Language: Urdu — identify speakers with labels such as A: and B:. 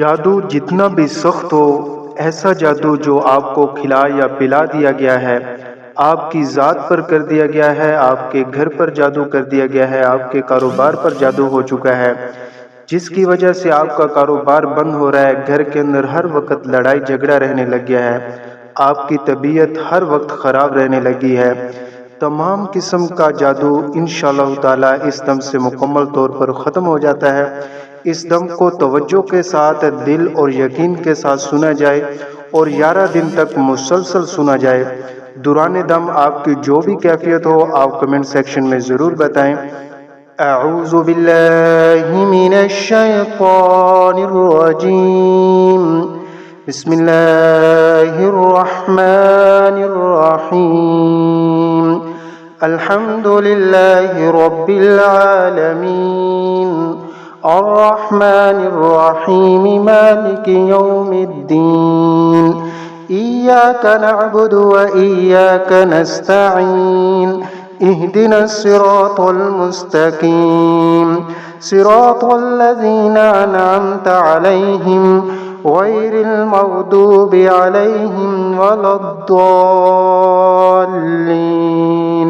A: جادو جتنا بھی سخت ہو، ایسا جادو جو آپ کو کھلا یا پلا دیا گیا ہے، آپ کی ذات پر کر دیا گیا ہے، آپ کے گھر پر جادو کر دیا گیا ہے، آپ کے کاروبار پر جادو ہو چکا ہے، جس کی وجہ سے آپ کا کاروبار بند ہو رہا ہے، گھر کے اندر ہر وقت لڑائی جھگڑا رہنے لگ گیا ہے، آپ کی طبیعت ہر وقت خراب رہنے لگی ہے، تمام قسم کا جادو انشاءاللہ تعالی اس دم سے مکمل طور پر ختم ہو جاتا ہے۔ اس دم کو توجہ کے ساتھ دل اور یقین کے ساتھ سنا جائے اور 11 دن تک مسلسل سنا جائے۔ دوران دم آپ کی جو بھی کیفیت ہو آپ کمنٹ سیکشن میں ضرور بتائیں۔ اعوذ باللہ من الشیطان الرجیم، بسم اللہ الرحمن الرحیم، الحمد للہ رب العالمین، الرحمن الرحیم، مالک یوم الدین، ایاک نعبد و ایاک نستعین، اہدنا الصراط المستقیم، صراط الذین انعمت علیہم غیر المغضوب علیہم ولا الضالین۔